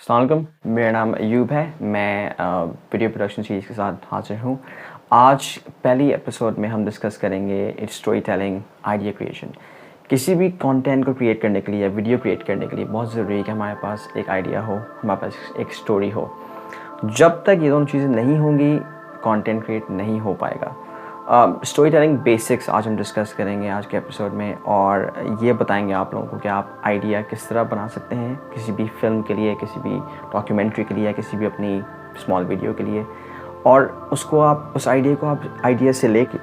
अस्सलाम वालेकुम, मेरा नाम अयूब है। मैं वीडियो प्रोडक्शन सीरीज़ के साथ हाज़िर हूँ। आज पहली एपिसोड में हम डिस्कस करेंगे स्टोरी टेलिंग, आइडिया क्रिएशन। किसी भी कंटेंट को क्रिएट करने के लिए या वीडियो क्रिएट करने के लिए बहुत ज़रूरी है कि हमारे पास एक आइडिया हो, हमारे पास एक स्टोरी हो। जब तक ये दोनों चीज़ें नहीं होंगी, कंटेंट क्रिएट नहीं हो पाएगा। स्टोरी टेलिंग बेसिक्स आज हम डिस्कस करेंगे आज के एपिसोड में, और ये बताएंगे आप लोगों को कि आप आइडिया किस तरह बना सकते हैं किसी भी फिल्म के लिए, किसी भी डॉक्यूमेंट्री के लिए या किसी भी अपनी स्मॉल वीडियो के लिए, और उसको आप उस आइडिया को आप आइडिया से लेके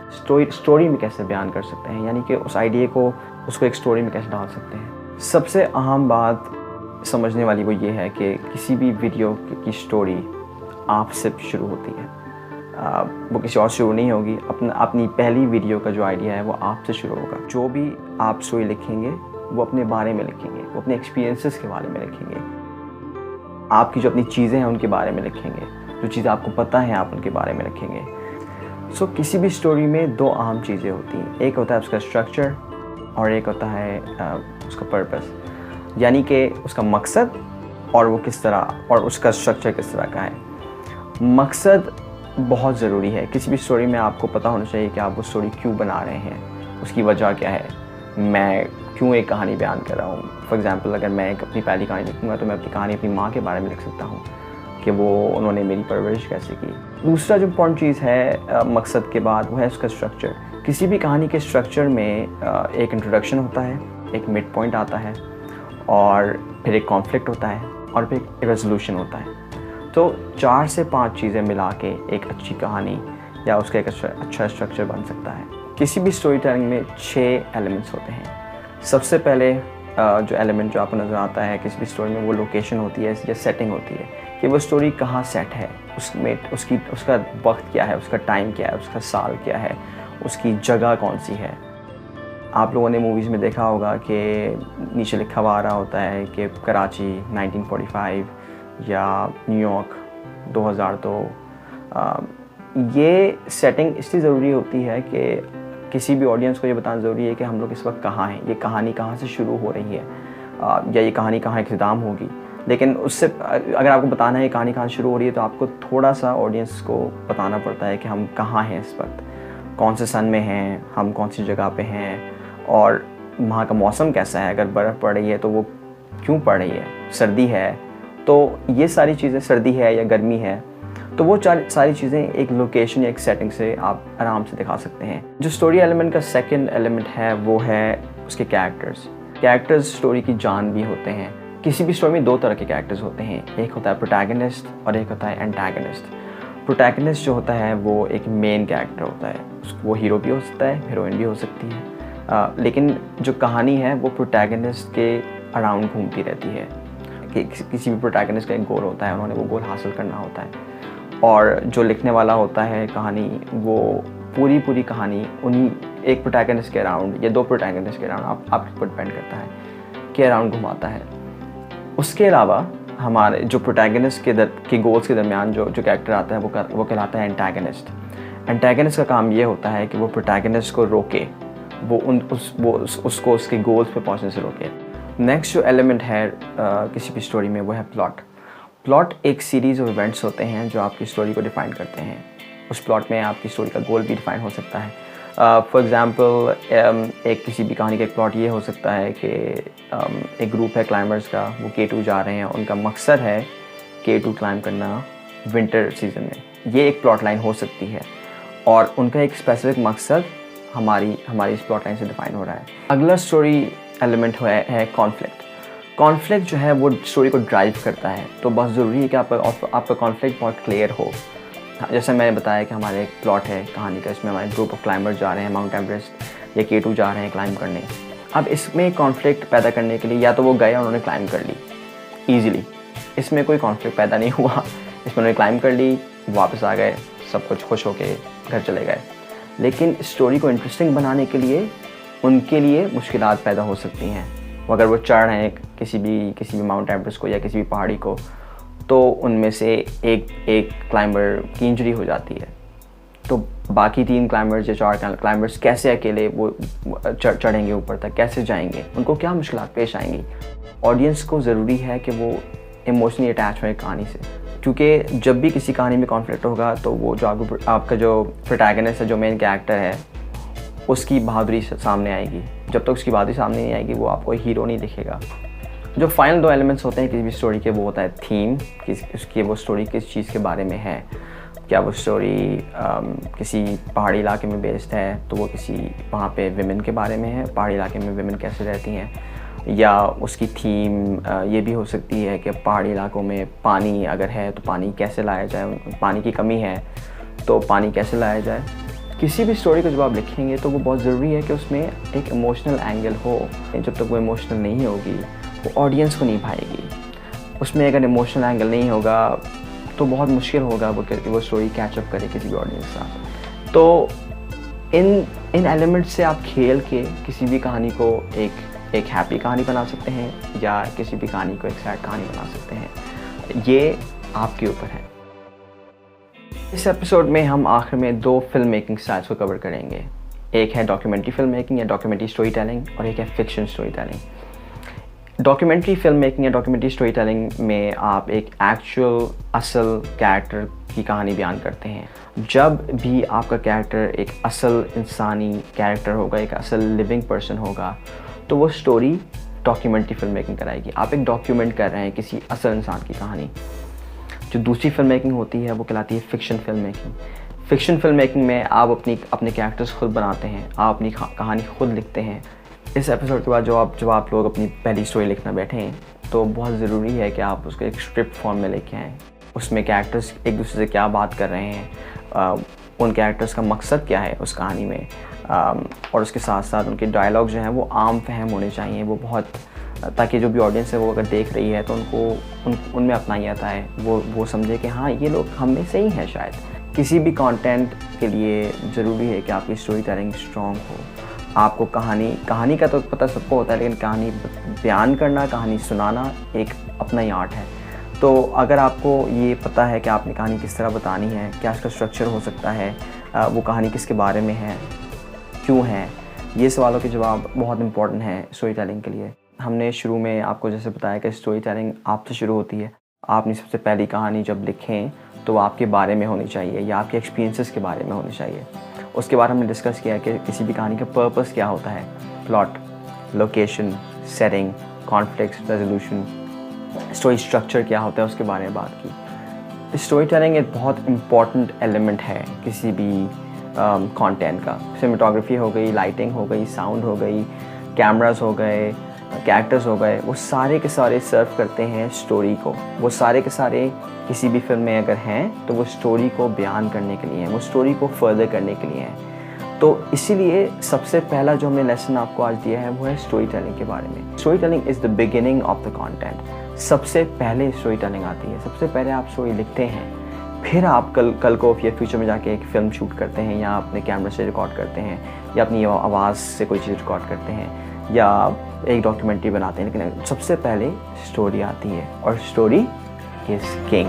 स्टोरी में कैसे बयान कर सकते हैं, यानी कि उस आइडिया को उसको एक स्टोरी में कैसे डाल सकते हैं। सबसे अहम बात समझने वाली वो ये है कि किसी भी वीडियो की स्टोरी आपसे शुरू होती है, वो किसी और शुरू नहीं होगी। अपनी पहली वीडियो का जो आइडिया है वो आपसे शुरू होगा। जो भी आप स्टोरी लिखेंगे वो अपने बारे में लिखेंगे, वो अपने एक्सपीरियंसेस के बारे में लिखेंगे, आपकी जो अपनी चीज़ें हैं उनके बारे में लिखेंगे, जो चीज़ें आपको पता है आप उनके बारे में लिखेंगे। सो किसी भी स्टोरी में दो अहम चीज़ें होती हैं, एक होता है उसका स्ट्रक्चर और एक होता है उसका पर्पस, यानी कि उसका मकसद और वो किस तरह, और उसका स्ट्रक्चर किस तरह का है। मकसद बहुत ज़रूरी है। किसी भी स्टोरी में आपको पता होना चाहिए कि आप वो स्टोरी क्यों बना रहे हैं, उसकी वजह क्या है, मैं क्यों एक कहानी बयान कर रहा हूँ। फॉर एग्ज़ाम्पल, अगर मैं अपनी पहली कहानी लिखूँगा तो मैं अपनी कहानी अपनी माँ के बारे में लिख सकता हूँ कि उन्होंने मेरी परवरिश कैसे की। दूसरा जो इम्पॉर्टेंट चीज़ है मकसद के बाद, वो है उसका स्ट्रक्चर। किसी भी कहानी के स्ट्रक्चर में एक इंट्रोडक्शन होता है, एक मिड पॉइंट आता है, और फिर एक कॉन्फ्लिक्ट होता है, और फिर एक रेजोल्यूशन होता है। तो 4 से 5 चीज़ें मिला के एक अच्छी कहानी या उसका एक अच्छा स्ट्रक्चर बन सकता है। किसी भी स्टोरी टेलिंग में 6 एलिमेंट्स होते हैं। सबसे पहले जो एलिमेंट जो आपको नज़र आता है किसी भी स्टोरी में, वो लोकेशन होती है या सेटिंग होती है कि वो स्टोरी कहाँ सेट है, उसमें उसका वक्त क्या है, उसका टाइम क्या है, उसका साल क्या है, उसकी जगह कौन सी है। आप लोगों ने मूवीज़ में देखा होगा कि नीचे लिखा हुआ आ रहा होता है कि कराची 1945 या न्यूयॉर्क 2002। ये सेटिंग इसलिए ज़रूरी होती है कि किसी भी ऑडियंस को ये बताना ज़रूरी है कि हम लोग इस वक्त कहाँ हैं, ये कहानी कहाँ से शुरू हो रही है, या ये कहानी कहाँ इख्तिताम होगी। लेकिन उससे अगर आपको बताना है कहानी कहाँ शुरू हो रही है, तो आपको थोड़ा सा ऑडियंस को बताना पड़ता है कि हम कहाँ हैं इस वक्त, कौन से सन में हैं, हम कौन सी जगह पे हैं, और वहाँ का मौसम कैसा है। अगर बर्फ़ पड़ रही है तो वो क्यों पड़ रही है, सर्दी है तो ये सारी चीज़ें, सर्दी है या गर्मी है, तो वो सारी चीज़ें एक लोकेशन या एक सेटिंग से आप आराम से दिखा सकते हैं। जो स्टोरी एलिमेंट का सेकंड एलिमेंट है वो है उसके कैरेक्टर्स स्टोरी की जान भी होते हैं। किसी भी स्टोरी में 2 तरह के कैरेक्टर्स होते हैं, एक होता है प्रोटैगनिस्ट और एक होता है एंटागनिस्ट। प्रोटैगनिस्ट जो होता है वो एक मेन कैरेक्टर होता है, वो हीरो भी हो सकता है, हीरोइन भी हो सकती है, लेकिन जो कहानी है वो प्रोटैगनिस्ट के अराउंड घूमती रहती है। कि किसी भी प्रोटैगनिस्ट का एक गोल होता है, उन्होंने वो गोल हासिल करना होता है, और जो लिखने वाला होता है कहानी, वो पूरी कहानी उन्हीं एक प्रोटैगनिस्ट के अराउंड या 2 प्रोटैगनिस्ट के अराउंड, आपके ऊपर डिपेंड करता है, के अराउंड घुमाता है। उसके अलावा हमारे जो प्रोटैगनिस्ट के गोल्स के दरमियान जो कैरेक्टर आता है वो कहलाता है एंटागनिस्ट। एंटागनिस्ट का काम ये होता है कि वो प्रोटैगनिस्ट को रोके, उसको उसके गोल्स पे पहुंचने से रोके। नेक्स्ट जो एलिमेंट है किसी भी स्टोरी में वो है प्लॉट एक सीरीज़ ऑफ इवेंट्स होते हैं जो आपकी स्टोरी को डिफ़ाइन करते हैं। उस प्लॉट में आपकी स्टोरी का गोल भी डिफ़ाइन हो सकता है। फॉर एग्ज़ाम्पल, एक किसी भी कहानी का एक प्लॉट ये हो सकता है कि एक ग्रुप है क्लाइंबर्स का, वो K2 जा रहे हैं, उनका मकसद है K2 क्लाइंब करना विंटर सीज़न में। ये एक प्लॉट लाइन हो सकती है, और उनका एक स्पेसिफिक मकसद हमारी इस प्लॉट लाइन से डिफ़ाइन हो रहा है। अगला स्टोरी एलिमेंट है कॉन्फ्लिक्ट जो है वो स्टोरी को ड्राइव करता है। तो बहुत ज़रूरी है कि आपका कॉन्फ्लिक्ट बहुत क्लियर हो। जैसे मैंने बताया कि हमारे एक प्लॉट है कहानी का, इसमें हमारे ग्रुप ऑफ क्लाइंबर्स जा रहे हैं माउंट एवरेस्ट या K2 जा रहे हैं क्लाइंब करने। अब इसमें कॉन्फ्लिक्ट पैदा करने के लिए या तो वो गए और उन्होंने क्लाइंब कर ली ईजिली, इसमें कोई कॉन्फ्लिक्ट पैदा नहीं हुआ, इसमें उन्होंने क्लाइंब कर ली, वापस आ गए, सब कुछ खुश होके घर चले गए। लेकिन स्टोरी को इंटरेस्टिंग बनाने के लिए उनके लिए मुश्किलात पैदा हो सकती हैं। अगर वो चढ़ रहे हैं किसी भी माउंट एवरेस्ट को या किसी भी पहाड़ी को, तो उनमें से एक क्लाइंबर की इंजरी हो जाती है, तो बाकी 3 क्लाइंबर्स या 4 क्लाइंबर्स कैसे अकेले वो चढ़ेंगे ऊपर तक, कैसे जाएंगे, उनको क्या मुश्किलात पेश आएंगी। ऑडियंस को ज़रूरी है कि वो इमोशनली अटैच हों एक कहानी से, क्योंकि जब भी किसी कहानी में कॉन्फ्लिक्ट होगा तो वो जो आपका जो प्रोटैगनिस्ट है, जो मेन कैरेक्टर है, उसकी बहादुरी सामने आएगी। जब तक उसकी बहादुरी सामने नहीं आएगी वो आपको हीरो नहीं दिखेगा। जो फाइनल 2 एलिमेंट्स होते हैं किसी भी स्टोरी के, वो होता है थीम, उसकी वो स्टोरी किस चीज़ के बारे में है। क्या वो स्टोरी किसी पहाड़ी इलाके में बेस्ड है तो वो किसी वहाँ पे विमेन के बारे में है, पहाड़ी इलाके में विमेन कैसे रहती हैं, या उसकी थीम ये भी हो सकती है कि पहाड़ी इलाकों में पानी अगर है तो पानी कैसे लाया जाए, पानी की कमी है तो पानी कैसे लाया जाए। किसी भी स्टोरी को जब आप लिखेंगे तो वो बहुत ज़रूरी है कि उसमें एक इमोशनल एंगल हो। जब तक वो इमोशनल नहीं होगी वो ऑडियंस को नहीं भाएगी। उसमें अगर इमोशनल एंगल नहीं होगा तो बहुत मुश्किल होगा वो स्टोरी कैचअप करे किसी भी ऑडियंस के साथ। तो इन एलिमेंट्स से आप खेल के किसी भी कहानी को एक हैप्पी कहानी बना सकते हैं या किसी भी कहानी को एक सैड कहानी बना सकते हैं। ये आपके ऊपर है। इस एपिसोड में हम आखिर में 2 फिल्म मेकिंग स्टाइल्स को कवर करेंगे। एक है डॉक्यूमेंट्री फिल्म मेकिंग या डॉक्यूमेंट्री स्टोरी टेलिंग, और एक है fiction story telling. Documentary film making या डॉक्यूमेंट्री स्टोरी टेलिंग में आप एक एक्चुअल असल कैरेक्टर की कहानी बयान करते हैं। जब भी आपका कैरेक्टर एक असल इंसानी कैरेक्टर होगा, एक असल लिविंग पर्सन होगा, तो वो स्टोरी डॉक्यूमेंट्री फिल्म मेकिंग कराएगी। आप एक डॉक्यूमेंट कर रहे हैं किसी असल इंसान की कहानी। जो दूसरी फिल्म मेकिंग होती है वो कहलाती है fiction film making. Fiction film making में आप अपने कैरेक्टर्स खुद बनाते हैं, आप अपनी कहानी खुद लिखते हैं। इस एपिसोड के बाद जब आप लोग अपनी पहली स्टोरी लिखना बैठें तो बहुत ज़रूरी है कि आप उसको एक स्क्रिप्ट फॉर्म में लेके आएँ। उसमें कैरेक्टर्स एक दूसरे से क्या बात कर रहे हैं, उन कैरेक्टर्स का मकसद क्या है उस कहानी में, और उसके साथ साथ उनके डायलॉग जो हैं वो आम फहम होने चाहिए। वो बहुत, ताकि जो भी ऑडियंस है वो अगर देख रही है तो उनमें अपना ही आता है, वो समझे कि हाँ ये लोग हम में से ही हैं शायद। किसी भी कंटेंट के लिए ज़रूरी है कि आपकी स्टोरी टेलिंग स्ट्रॉन्ग हो। आपको कहानी का तो पता सबको होता है, लेकिन कहानी बयान करना, कहानी सुनाना एक अपना ही आर्ट है। तो अगर आपको ये पता है कि आपने कहानी किस तरह बतानी है, क्या इसका स्ट्रक्चर हो सकता है, वो कहानी किसके बारे में है, क्यों है, ये सवालों के जवाब बहुत इंपॉर्टेंट हैं स्टोरी टेलिंग के लिए। हमने शुरू में आपको जैसे बताया कि स्टोरी टेलिंग आपसे शुरू होती है। आपने सबसे पहली कहानी जब लिखें तो वो आपके बारे में होनी चाहिए या आपके एक्सपीरियंसेस के बारे में होनी चाहिए। उसके बाद हमने डिस्कस किया कि किसी भी कहानी का पर्पस क्या होता है, plot, location, setting, conflict resolution, story structure क्या होता है, उसके बारे में बात की। स्टोरी टेलिंग एक बहुत इम्पॉर्टेंट एलिमेंट है किसी भी कंटेंट का। सिनेमेटोग्राफी हो गई, लाइटिंग हो गई, साउंड हो गई, कैमरास हो गए, कैरेक्टर्स हो गए, वो सारे के सारे सर्व करते हैं स्टोरी को। वो सारे के सारे किसी भी फिल्म में अगर हैं तो वो स्टोरी को बयान करने के लिए हैं, वो स्टोरी को फर्दर करने के लिए हैं। तो इसीलिए सबसे पहला जो हमने लेसन आपको आज दिया है वो है स्टोरी टेलिंग के बारे में। Story telling is the beginning of the content. सबसे पहले स्टोरी टेलिंग आती है। सबसे पहले आप स्टोरी लिखते हैं, फिर आप कल को या फ्यूचर में जाके एक फ़िल्म शूट करते हैं, या अपने कैमरे से रिकॉर्ड करते हैं, या अपनी आवाज़ से कोई चीज़ रिकॉर्ड करते हैं, या एक डॉक्यूमेंट्री बनाते हैं। लेकिन सबसे पहले स्टोरी आती है, और स्टोरी इज़ किंग।